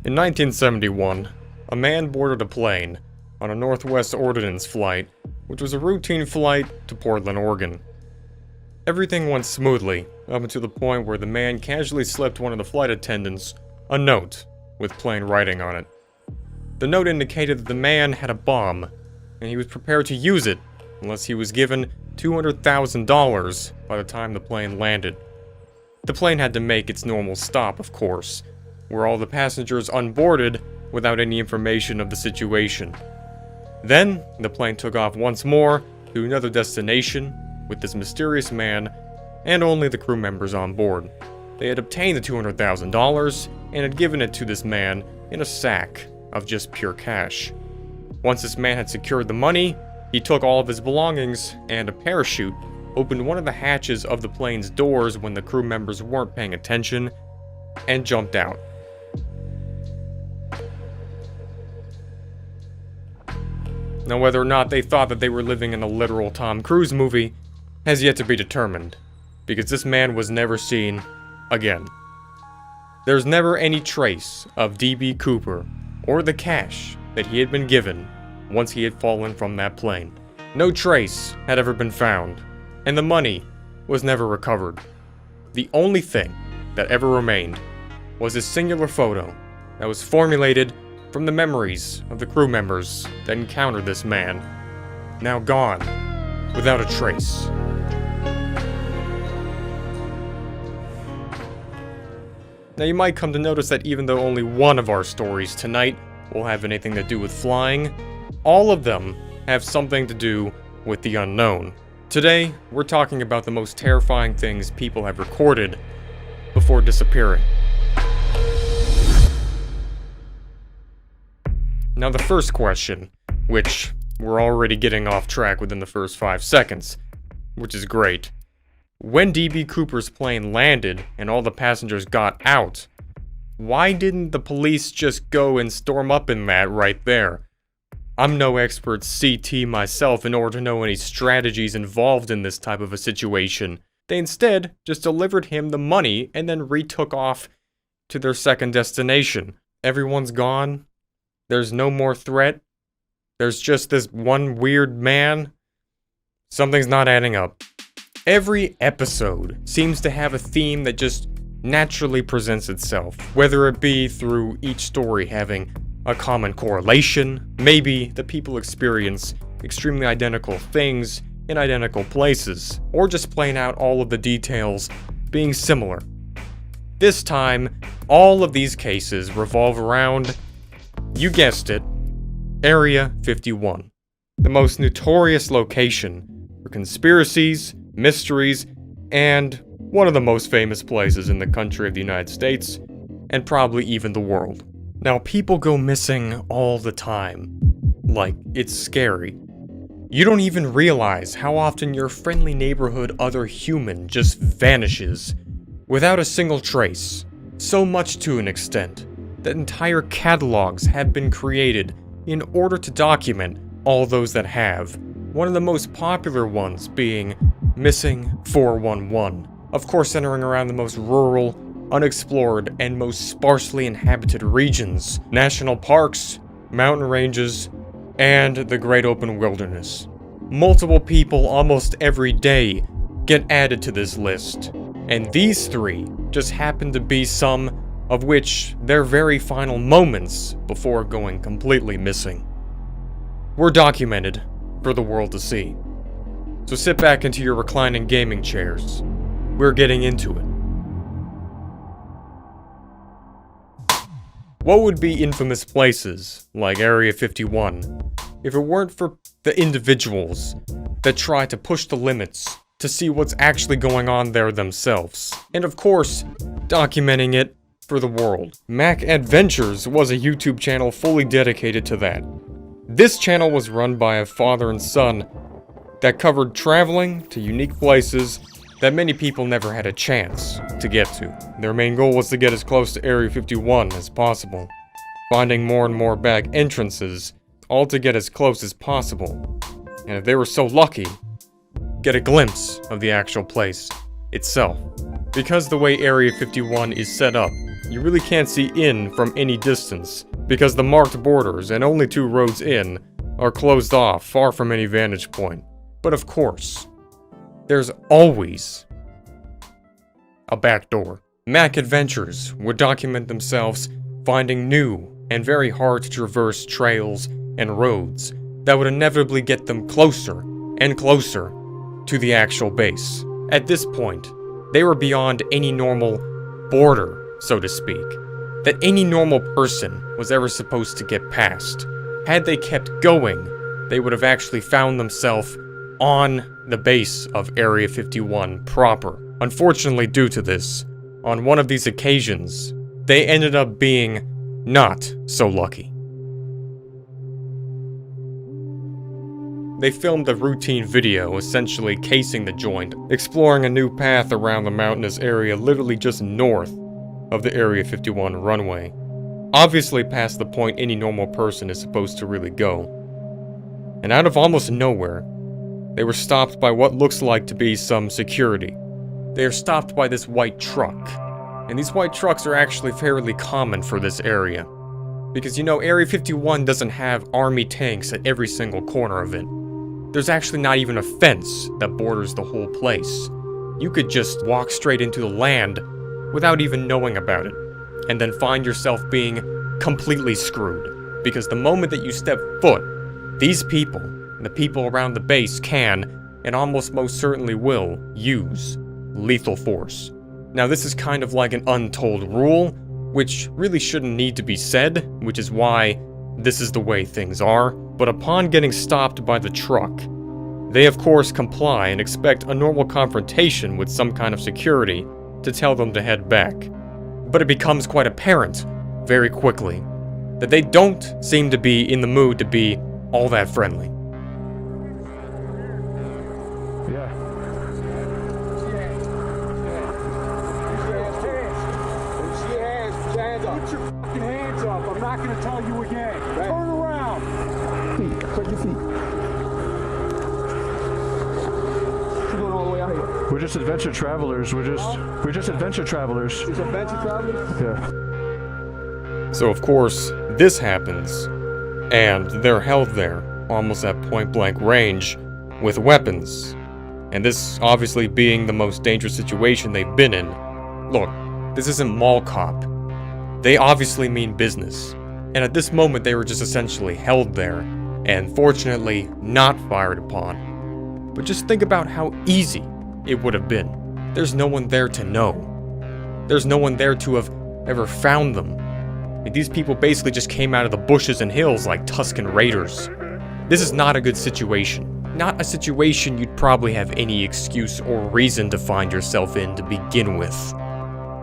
In 1971, a man boarded a plane on a Northwest Ordnance flight, which was a routine flight to Portland, Oregon. Everything went smoothly, up until the point where the man casually slipped one of the flight attendants a note with plain writing on it. The note indicated that the man had a bomb, and he was prepared to use it unless he was given $200,000 by the time the plane landed. The plane had to make its normal stop, of course, where all the passengers unboarded without any information of the situation. Then, the plane took off once more to another destination with this mysterious man and only the crew members on board. They had obtained the $200,000 and had given it to this man in a sack of just pure cash. Once this man had secured the money, he took all of his belongings and a parachute opened one of the hatches of the plane's doors when the crew members weren't paying attention and jumped out. Now, whether or not they thought that they were living in a literal Tom Cruise movie has yet to be determined, because this man was never seen again. There's never any trace of D.B. Cooper or the cash that he had been given once he had fallen from that plane. No trace had ever been found, and the money was never recovered. The only thing that ever remained was a singular photo that was formulated from the memories of the crew members that encountered this man, now gone without a trace. Now, you might come to notice that even though only one of our stories tonight will have anything to do with flying, all of them have something to do with the unknown. Today, we're talking about the most terrifying things people have recorded before disappearing. Now, the first question, which we're already getting off track within the first 5 seconds, which is great. When D.B. Cooper's plane landed and all the passengers got out, why didn't the police just go and storm up in that right there? I'm no expert CT myself in order to know any strategies involved in this type of a situation. They instead just delivered him the money and then retook off to their second destination. Everyone's gone. There's no more threat. There's just this one weird man. Something's not adding up. Every episode seems to have a theme that just naturally presents itself, whether it be through each story having a common correlation, maybe the people experience extremely identical things in identical places, or just plain out all of the details being similar. This time, all of these cases revolve around, you guessed it, Area 51, the most notorious location for conspiracies, mysteries, and one of the most famous places in the country of the United States, and probably even the world. Now, people go missing all the time. Like, it's scary. You don't even realize how often your friendly neighborhood other human just vanishes without a single trace. So much to an extent that entire catalogs have been created in order to document all those that have. One of the most popular ones being Missing 411. Of course, centering around the most rural, unexplored, and most sparsely inhabited regions, national parks, mountain ranges, and the great open wilderness. Multiple people almost every day get added to this list, and these three just happen to be some of which their very final moments before going completely missing were documented for the world to see. So sit back into your reclining gaming chairs. We're getting into it. What would be infamous places like Area 51 if it weren't for the individuals that try to push the limits to see what's actually going on there themselves? And of course, documenting it for the world. Macadventures was a YouTube channel fully dedicated to that. This channel was run by a father and son that covered traveling to unique places that many people never had a chance to get to. Their main goal was to get as close to Area 51 as possible, finding more and more back entrances, all to get as close as possible, and if they were so lucky, get a glimpse of the actual place itself. Because the way Area 51 is set up, you really can't see in from any distance, because the marked borders and only 2 roads in are closed off far from any vantage point. But of course, there's always a back door. Macadventures would document themselves finding new and very hard to traverse trails and roads that would inevitably get them closer and closer to the actual base. At this point, they were beyond any normal border, so to speak, that any normal person was ever supposed to get past. Had they kept going, they would have actually found themselves on the base of Area 51 proper. Unfortunately, due to this, on one of these occasions, they ended up being not so lucky. They filmed a routine video essentially casing the joint, exploring a new path around the mountainous area literally just north of the Area 51 runway. Obviously past the point any normal person is supposed to really go. And out of almost nowhere, they were stopped by what looks like to be some security. They are stopped by this white truck. And these white trucks are actually fairly common for this area. Because you know, Area 51 doesn't have army tanks at every single corner of it. There's actually not even a fence that borders the whole place. You could just walk straight into the land without even knowing about it, and then find yourself being completely screwed. Because the moment that you step foot, these people, the people around the base can, and almost most certainly will, use lethal force. Now this is kind of like an untold rule, which really shouldn't need to be said, which is why this is the way things are. But upon getting stopped by the truck, they of course comply and expect a normal confrontation with some kind of security to tell them to head back. But it becomes quite apparent, very quickly, that they don't seem to be in the mood to be all that friendly. Put your fucking hands up. I'm not gonna tell you again. Right. Turn around. Feet. Put your feet. You're going all the way out here. We're just adventure travelers. We're just adventure travelers. Just adventure travelers? Yeah. So of course, this happens, and they're held there, almost at point-blank range, with weapons. And this obviously being the most dangerous situation they've been in. Look, this isn't Mall Cop. They obviously mean business. And at this moment they were just essentially held there, and fortunately not fired upon. But just think about how easy it would have been. There's no one there to know. There's no one there to have ever found them. These people basically just came out of the bushes and hills like Tusken Raiders. This is not a good situation. Not a situation you'd probably have any excuse or reason to find yourself in to begin with.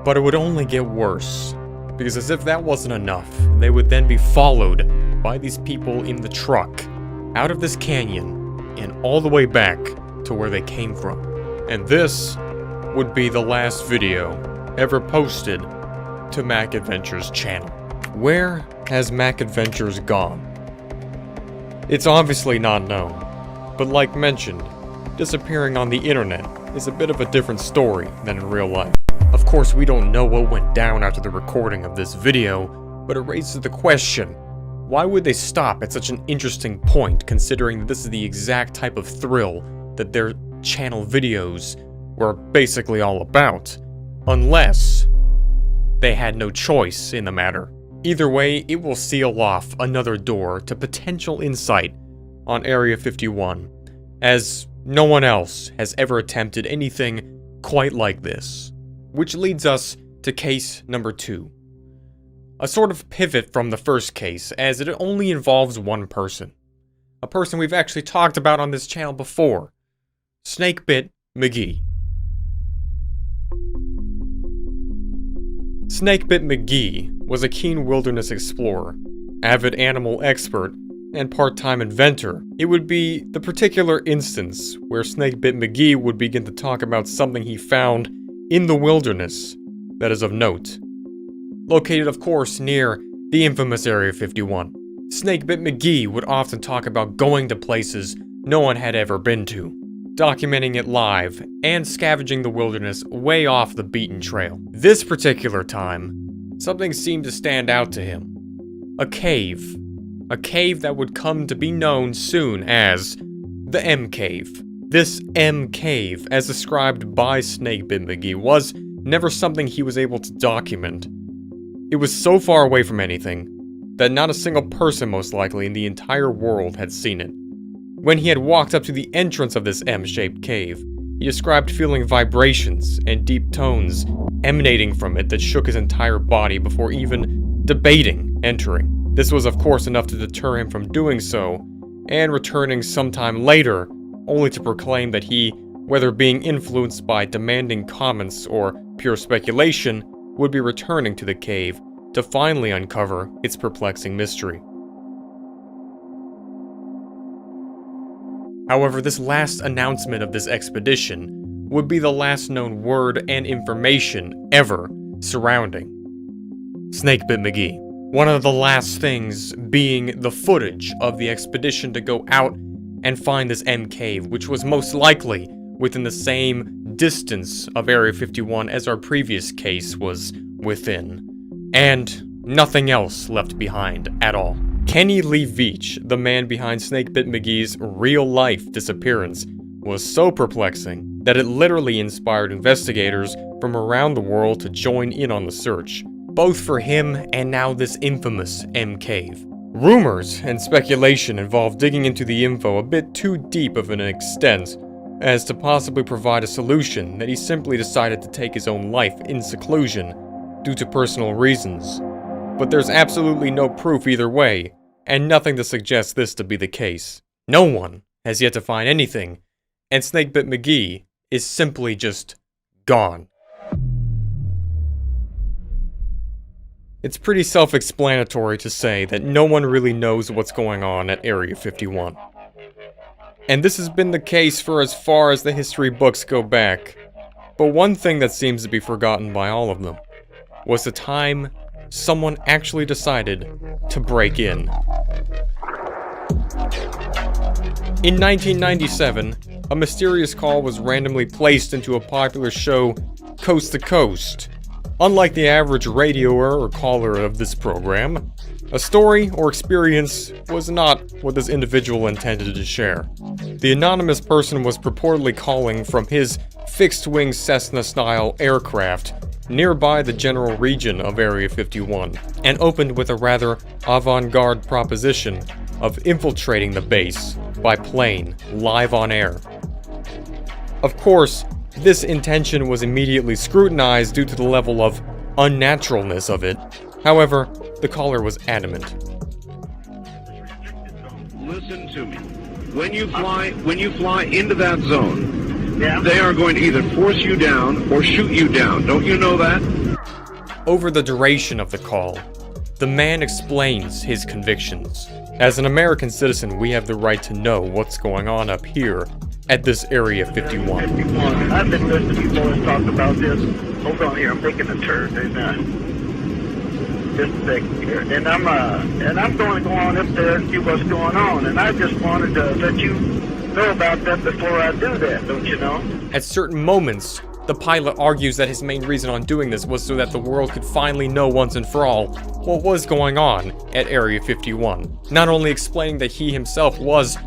But it would only get worse. Because as if that wasn't enough, they would then be followed by these people in the truck, out of this canyon, and all the way back to where they came from. And this would be the last video ever posted to Macadventures' channel. Where has Macadventures gone? It's obviously not known, but like mentioned, disappearing on the internet is a bit of a different story than in real life. Of course, we don't know what went down after the recording of this video, but it raises the question, why would they stop at such an interesting point, considering that this is the exact type of thrill that their channel videos were basically all about, unless they had no choice in the matter. Either way, it will seal off another door to potential insight on Area 51, as no one else has ever attempted anything quite like this. Which leads us to case number 2. A sort of pivot from the first case, as it only involves one person. A person we've actually talked about on this channel before. Snakebitmgee. Snakebitmgee was a keen wilderness explorer, avid animal expert, and part-time inventor. It would be the particular instance where Snakebitmgee would begin to talk about something he found in the wilderness that is of note. Located, of course, near the infamous Area 51. Snakebitmgee would often talk about going to places no one had ever been to, documenting it live, and scavenging the wilderness way off the beaten trail. This particular time, something seemed to stand out to him. A cave. A cave that would come to be known soon as the M Cave. This M Cave, as described by Snakebitmgee, was never something he was able to document. It was so far away from anything that not a single person, most likely, in the entire world had seen it. When he had walked up to the entrance of this M-shaped cave, he described feeling vibrations and deep tones emanating from it that shook his entire body before even debating entering. This was of course enough to deter him from doing so, and returning sometime later, only to proclaim that he, whether being influenced by demanding comments or pure speculation, would be returning to the cave to finally uncover its perplexing mystery. However, this last announcement of this expedition would be the last known word and information ever surrounding Snakebitmgee. One of the last things being the footage of the expedition to go out and find this M Cave, which was most likely within the same distance of Area 51 as our previous case was within. And nothing else left behind at all. Kenny Lee Veach, the man behind Snakebitmgee's real-life disappearance, was so perplexing that it literally inspired investigators from around the world to join in on the search, both for him and now this infamous M Cave. Rumors and speculation involved digging into the info a bit too deep of an extent as to possibly provide a solution that he simply decided to take his own life in seclusion due to personal reasons. But there's absolutely no proof either way, and nothing to suggest this to be the case. No one has yet to find anything, and Snakebitmgee is simply just gone. It's pretty self-explanatory to say that no one really knows what's going on at Area 51. And this has been the case for as far as the history books go back. But one thing that seems to be forgotten by all of them was the time someone actually decided to break in. In 1997, a mysterious call was randomly placed into a popular show, Coast to Coast. Unlike the average radioer or caller of this program, a story or experience was not what this individual intended to share. The anonymous person was purportedly calling from his fixed-wing Cessna-style aircraft nearby the general region of Area 51, and opened with a rather avant-garde proposition of infiltrating the base by plane, live on air. Of course, this intention was immediately scrutinized due to the level of unnaturalness of it. However, the caller was adamant. Listen to me. When you fly into that zone, they are going to either force you down or shoot you down. Don't you know that? Over the duration of the call, the man explains his convictions. As an American citizen, we have the right to know what's going on up here at this Area 51. I've been listening to you boys talk about this. Hold on here, I'm taking a turn and just a second here. And I'm going to go on up there and see what's going on. And I just wanted to let you know about that before I do that, don't you know? At certain moments, the pilot argues that his main reason on doing this was so that the world could finally know once and for all what was going on at Area 51. Not only explaining that he himself was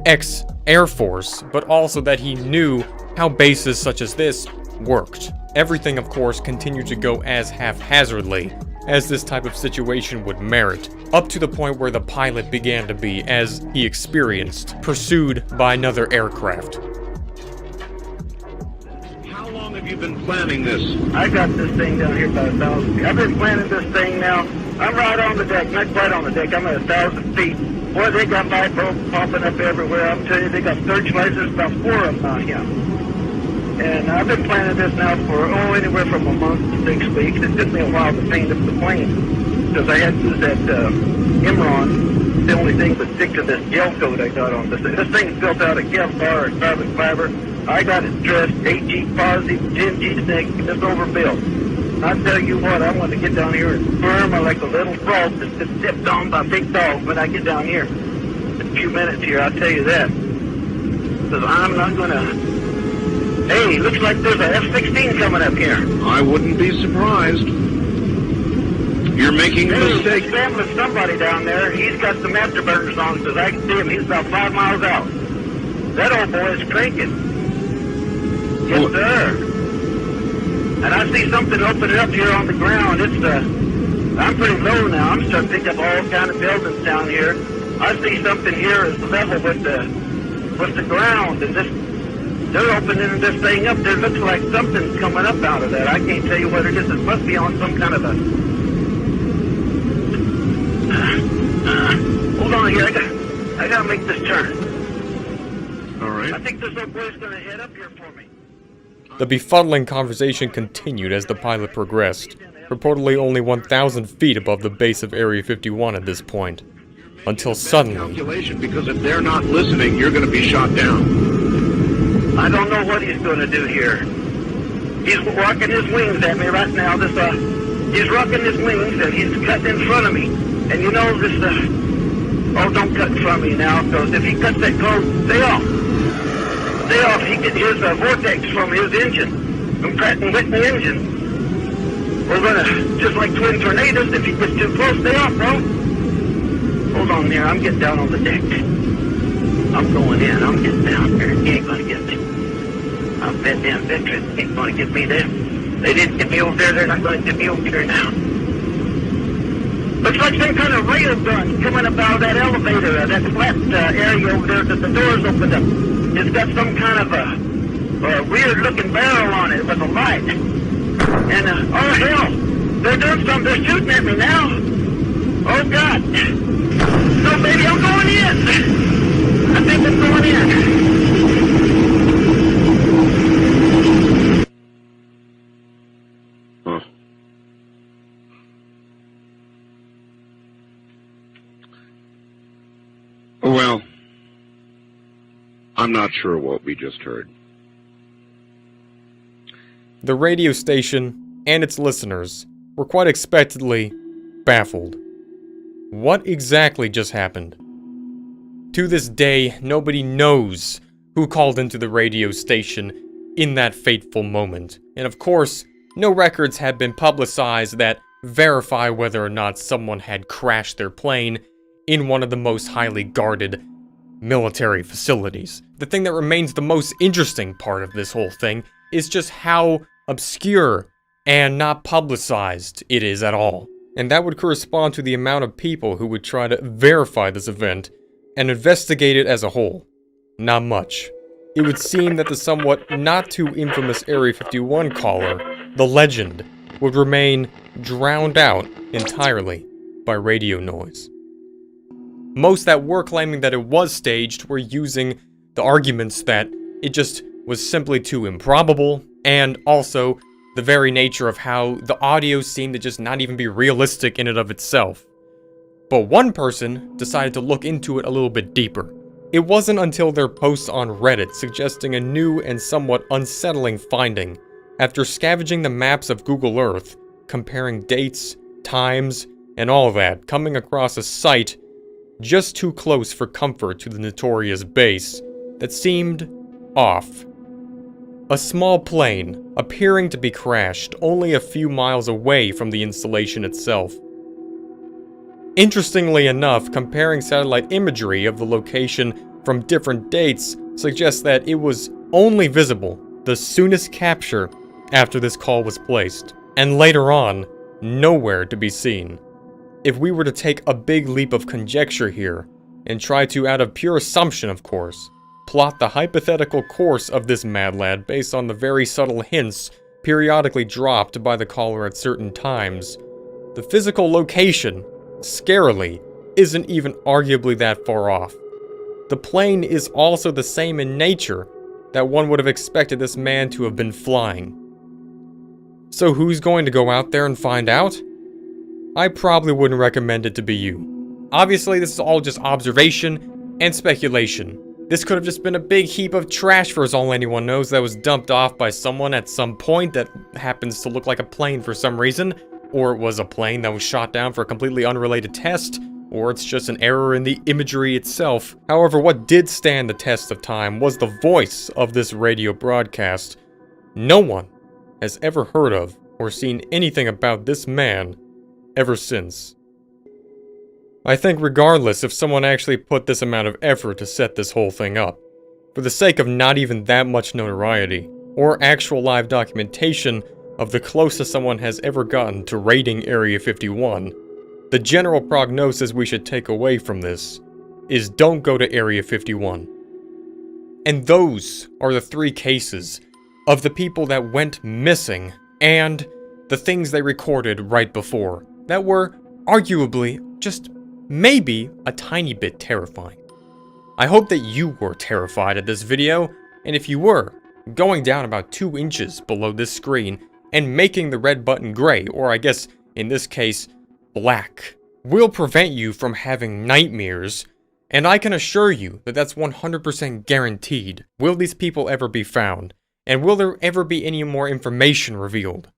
ex-Air Force, but also that he knew how bases such as this worked. Everything, of course, continued to go as haphazardly as this type of situation would merit, up to the point where the pilot began to be, as he experienced, pursued by another aircraft. How long have you been planning this? I got this thing down here by 1,000 feet. I've been planning this thing now. I'm right on the deck, not quite on the deck. I'm at 1,000 feet. Boy, they got light bulbs popping up everywhere. I'm telling you, they got searchlights. There's about 4 of them out here. And I've been planning this now for, anywhere from a month to 6 weeks. It took me a while to paint up the plane, because I had to use that Imron. The only thing but stick to this gel coat I got on this thing. This thing's built out of Kevlar and carbon fiber. I got it dressed 8G positive, 10G thick, it's overbuilt. I tell you what, I want to get down here and firm like a little frog that's been stepped on by big dogs when I get down here. In a few minutes here, I'll tell you that. Because I'm not going to... Hey, looks like there's a F-16 coming up here. I wouldn't be surprised. You're making a mistake. He's with somebody down there. He's got some afterburners on because I can see him. He's about 5 miles out. That old boy is cranking. Yes, sir. And I see something opening up here on the ground. I'm pretty low now. I'm starting to pick up all kind of buildings down here. I see something here is level with the ground, and they're opening this thing up. There looks like something's coming up out of that. I can't tell you what it is. It must be on some kind of a. Hold on here. I gotta make this turn. All right. I think this old boy's gonna head up here for me. The befuddling conversation continued as the pilot progressed, reportedly only 1,000 feet above the base of Area 51 at this point, until suddenly... Calculation, because if they're not listening, you're going to be shot down. I don't know what he's going to do here. He's rocking his wings at me right now. He's rocking his wings, and he's cutting in front of me. And you know this, oh, don't cut in front of me now, because if he cuts that close, stay off. Stay off. He can hear the vortex from his engine, from Pratt & Whitney engine. We're going to, just like twin tornadoes, if he gets too close, stay off, bro. Hold on there, I'm getting down on the deck. I'm going in, I'm getting down there. He ain't gonna get me. I'm that damn veteran, ain't gonna get me there. They didn't get me over there, they're not gonna get me over here now. Looks like some kind of rail gun coming up out of that elevator, that flat area over there that the doors opened up. It's got some kind of a weird looking barrel on it with a light. And, oh hell, they're doing something, they're shooting at me now. Oh God. No, baby, I'm going in. I think I'm going in. Huh. Well, I'm not sure what we just heard. The radio station and its listeners were quite expectedly baffled. What exactly just happened? To this day, nobody knows who called into the radio station in that fateful moment. And of course, no records have been publicized that verify whether or not someone had crashed their plane in one of the most highly guarded military facilities. The thing that remains the most interesting part of this whole thing is just how obscure and not publicized it is at all. And that would correspond to the amount of people who would try to verify this event and investigate it as a whole. Not much. It would seem that the somewhat not too infamous Area 51 caller, the legend, would remain drowned out entirely by radio noise. Most that were claiming that it was staged were using the arguments that it just was simply too improbable, and also the very nature of how the audio seemed to just not even be realistic in and of itself. But one person decided to look into it a little bit deeper. It wasn't until their posts on Reddit suggesting a new and somewhat unsettling finding, after scavenging the maps of Google Earth, comparing dates, times, and all that, coming across a site just too close for comfort to the notorious base that seemed off. A small plane, appearing to be crashed only a few miles away from the installation itself. Interestingly enough, comparing satellite imagery of the location from different dates suggests that it was only visible the soonest capture after this call was placed, and later on, nowhere to be seen. If we were to take a big leap of conjecture here, and try to, out of pure assumption of course, plot the hypothetical course of this mad lad based on the very subtle hints periodically dropped by the caller at certain times, the physical location, scarily, isn't even arguably that far off. The plane is also the same in nature that one would have expected this man to have been flying. So who's going to go out there and find out? I probably wouldn't recommend it to be you. Obviously, this is all just observation and speculation. This could have just been a big heap of trash for as all anyone knows that was dumped off by someone at some point that happens to look like a plane for some reason, or it was a plane that was shot down for a completely unrelated test, or it's just an error in the imagery itself. However, what did stand the test of time was the voice of this radio broadcast. No one has ever heard of or seen anything about this man ever since. I think regardless if someone actually put this amount of effort to set this whole thing up, for the sake of not even that much notoriety, or actual live documentation of the closest someone has ever gotten to raiding Area 51, the general prognosis we should take away from this is don't go to Area 51. And those are the 3 cases of the people that went missing and the things they recorded right before that were arguably just maybe a tiny bit terrifying. I hope that you were terrified at this video, and if you were, going down about 2 inches below this screen and making the red button gray, or I guess in this case, black, will prevent you from having nightmares, and I can assure you that that's 100% guaranteed. Will these people ever be found? And will there ever be any more information revealed?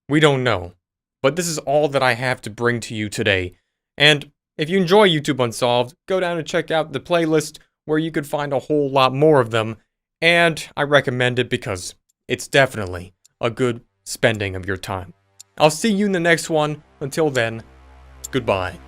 We don't know. But this is all that I have to bring to you today. And if you enjoy YouTube Unsolved, go down and check out the playlist where you could find a whole lot more of them. And I recommend it because it's definitely a good spending of your time. I'll see you in the next one. Until then, goodbye.